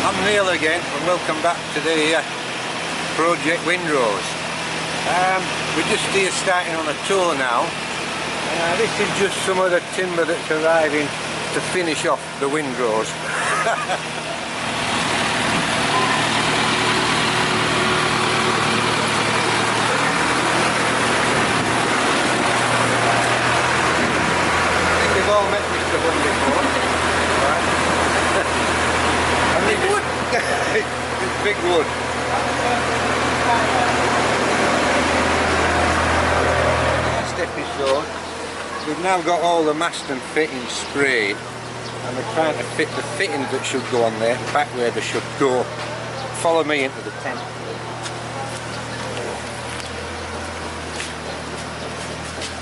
I'm Neil again, and welcome back to the project Windrose. We're just here starting on a tour now. This is just some of the timber that's arriving to finish off the Windrose. We've all met Mr. Bunn before, right? Big wood! It's big wood. Last episode, we've now got all the mast and fittings sprayed, and we're trying to fit the fittings that should go on there back where they should go. Follow me into the tent.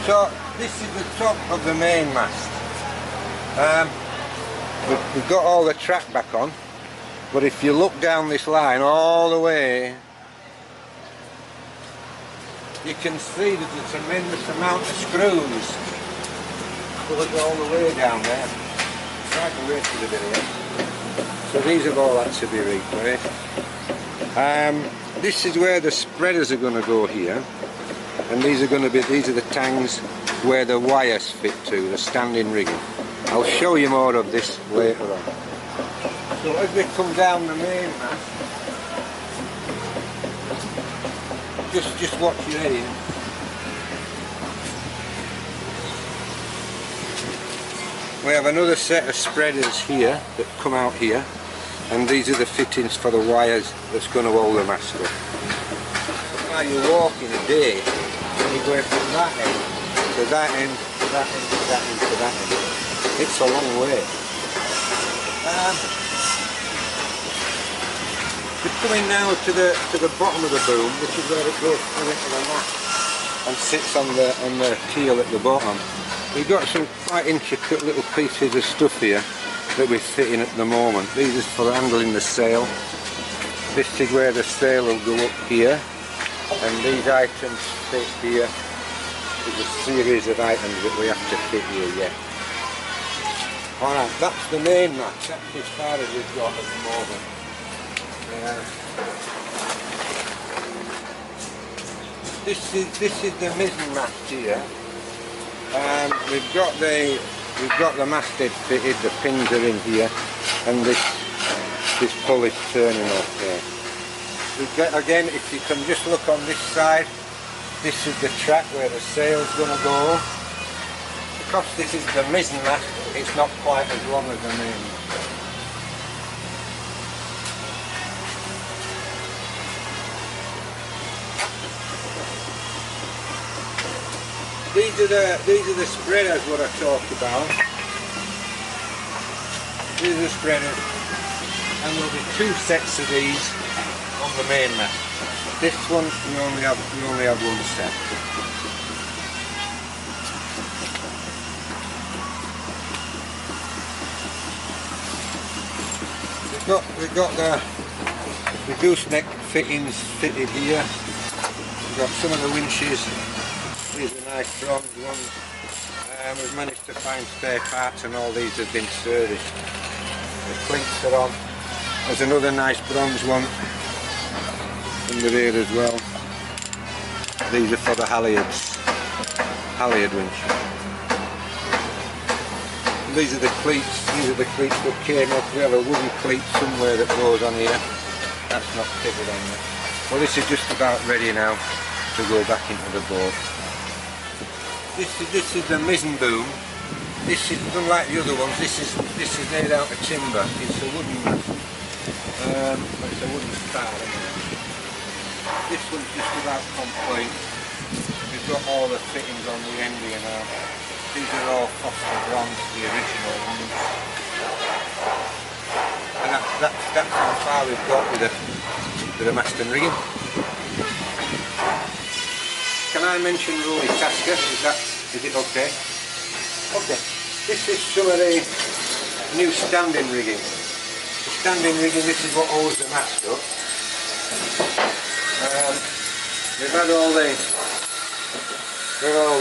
So this is the top of the main mast. We've got all the track back on, but if you look down this line all the way, you can see there's a tremendous amount of screws pulled all the way down there. Try to wait for the video. So these have all had to be replaced. This is where the spreaders are going to go here, and these are the tangs where the wires fit to, the standing rigging. I'll show you more of this later on. So as we come down the main mast, just watch your heading. We have another set of spreaders here that come out here, and these are the fittings for the wires that's going to hold the mast up. Now you're walking a day, and you're going from that end to that end, to that end, to that end, to that end. It's a long way. We're coming now to the bottom of the boom, which is where it goes through into the mast and sits on the keel at the bottom. We've got some quite intricate little pieces of stuff here that we're fitting at the moment. These are for handling the sail. This is where the sail will go up here, and these items fit here. There's a series of items that we have to fit here yet. Alright, that's the main mast. That's as far as we've got at the moment. This is the mizzen mast here. We've got the masthead fitted. The pins are in here, and this pull is turning okay. We've got, again, if you can just look on this side, this is the track where the sail's going to go. Because this is the mizzen mast, it's not quite as long as the main mast. These are the spreaders what I talked about. These are the spreaders, and there'll be two sets of these on the main mast. This one you only have one set. We've got the gooseneck fittings fitted here. We've got some of the winches. These are nice bronze ones. We've managed to find spare parts, and all these have been serviced. The clinks are on. There's another nice bronze one under here as well. These are for the halyard winches. These are the cleats. These are the cleats that came up. We have a wooden cleat somewhere that goes on here. That's not fitted on there. Well, this is just about ready now to go back into the boat. This is the mizzen boom. This is unlike the other ones. This is made out of timber. It's a wooden mast. It's a wooden spar. This one's just about complete. We've got all the fittings on the end here now. These are all phosphor bronze, the original ones. And that's how far we've got with the mast and rigging. Can I mention Rory Tasker? Is it okay? Okay. This is some of the new standing rigging. The standing rigging, this is what holds the mast up. We've had all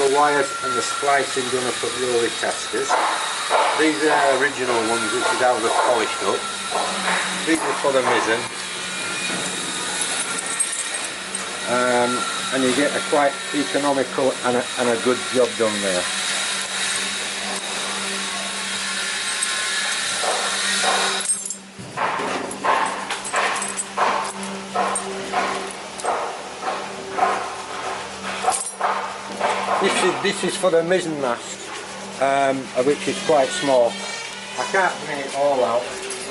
the wires and the splicing done up at Rory Taskers. These are original ones, which is how they're polished up. These are for the mizzen. And you get a quite economical and a good job done there. This is for the mizzen mast, which is quite small. I can't bring it all out,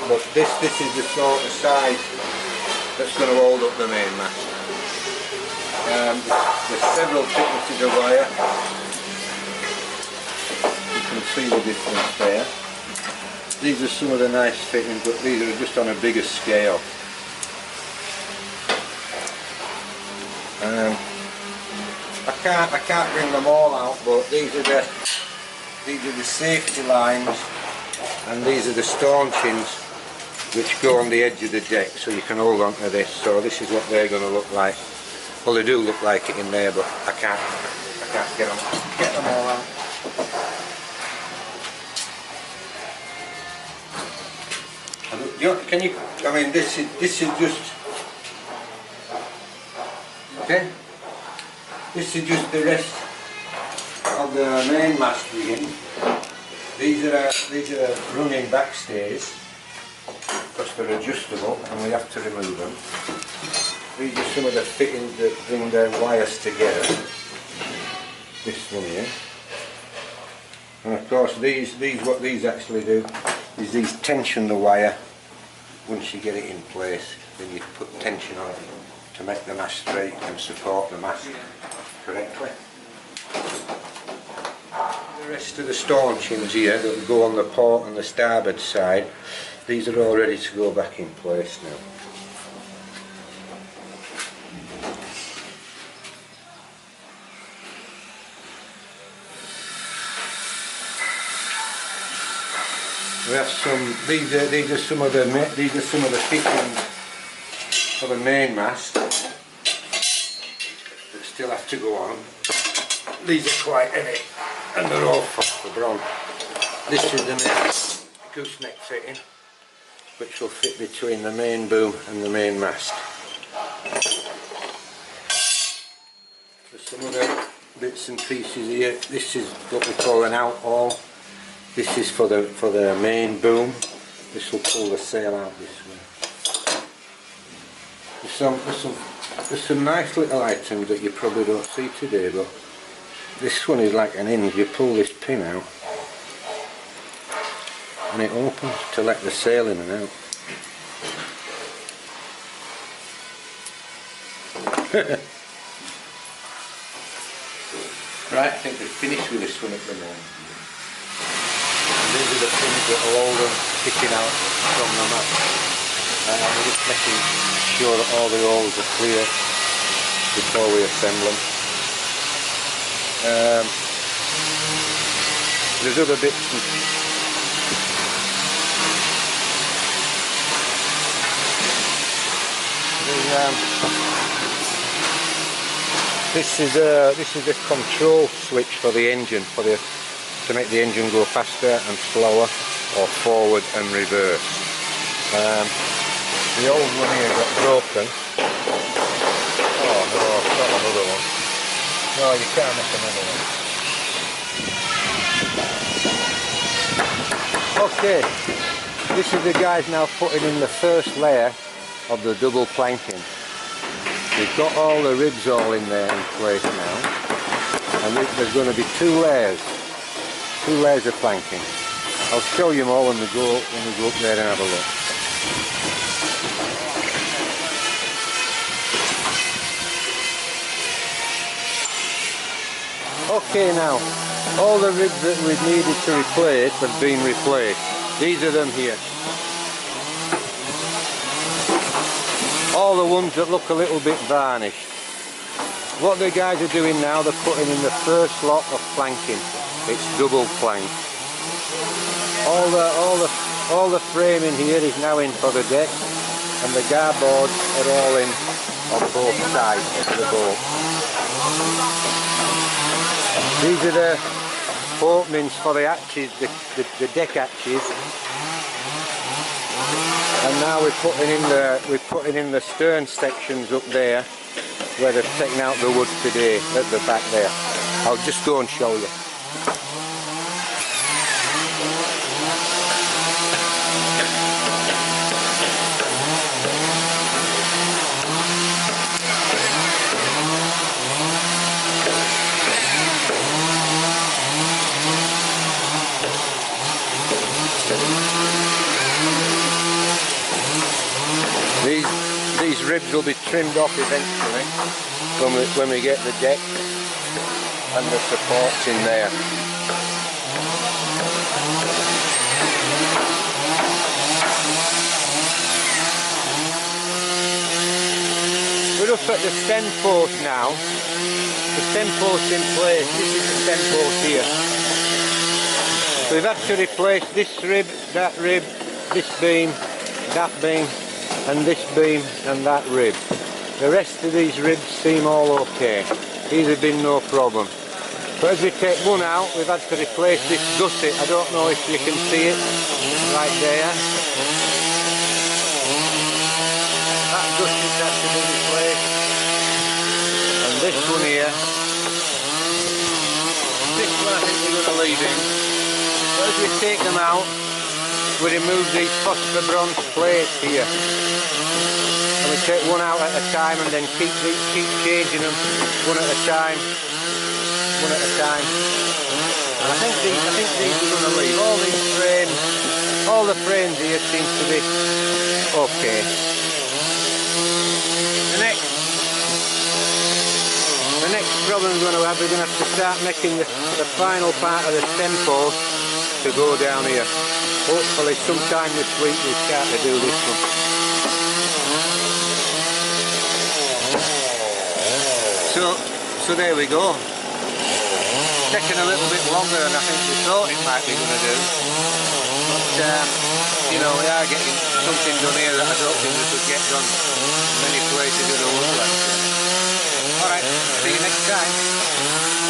but this is the sort of size that's going to hold up the main mast. There's several thicknesses of wire. You can see the difference there. These are some of the nice fittings, but these are just on a bigger scale. I can't bring them all out, but these are the safety lines, and these are the staunchings which go on the edge of the deck, so you can hold on to this. So this is what they're going to look like. Well, they do look like it in there, but I can't get them all out. Can you? I mean, this is just okay. This is just the rest of the main mast rigging. These are running backstays because they're adjustable and we have to remove them. These are some of the fittings that bring their wires together. This one here. And of course what these actually do is these tension the wire. Once you get it in place, then you put tension on it to make the mast straight and support the mast correctly. The rest of the staunchings here that go on the port and the starboard side, these are all ready to go back in place now. We have some. These are some of the fittings for the main mast that still have to go on. These are quite heavy and they're all for bronze. This is the gooseneck fitting, which will fit between the main boom and the main mast. There's some other bits and pieces here. This is what we call an out haul. This is for the main boom. This will pull the sail out this way. There's some nice little items that you probably don't see today, but this one is like an hinge. You pull this pin out and it opens to let the sail in and out. Right, I think we're finished with this one at the moment. These are the pins that will hold them sticking out from the mast. We're just making sure that all the holes are clear before we assemble them. There's other bits and this is a control switch for the engine, to make the engine go faster and slower, or forward and reverse. The old one here got broken. Oh no, I've got another one. No, you can't make another one. Okay, this is the guys now putting in the first layer of the double planking. We've got all the ribs all in there in place now, and there's going to be two layers of planking. I'll show you more when we go up there and have a look. Okay, now all the ribs that we needed to replace have been replaced. These are them here. All the ones that look a little bit varnished. What the guys are doing now, they're putting in the first lot of planking. It's double plank. All the framing here is now in for the deck, and the garboards are all in on both sides of the boat. These are the openings for the hatches, the deck hatches. And now we're putting in the stern sections up there where they've taken out the wood today at the back there. I'll just go and show you. These ribs will be trimmed off eventually when we get the deck and the supports in there. We're up at the stem post now. The stem post in place. This is the stem post here. So we've had to replace this rib, this beam, that beam, and this beam and that rib. The rest of these ribs seem all okay. These have been no problem. But as we take one out, we've had to replace this gusset. I don't know if you can see it right there. That gusset's had to be replaced. And this one here. This one I think we're going to leave in. But as we take them out, we remove these phosphor bronze plates here, and we take one out at a time and then keep changing them one at a time, and I think these are going to leave. All the frames here seem to be okay. The next problem we're going to have to start making the final part of the stem post to go down here. Hopefully sometime this week we'll start to do this one. So there we go. It's taken a little bit longer than I think we thought it might be going to do. But you know, we are getting something done here that I don't think we could get done many places in the world. Alright, see you next time.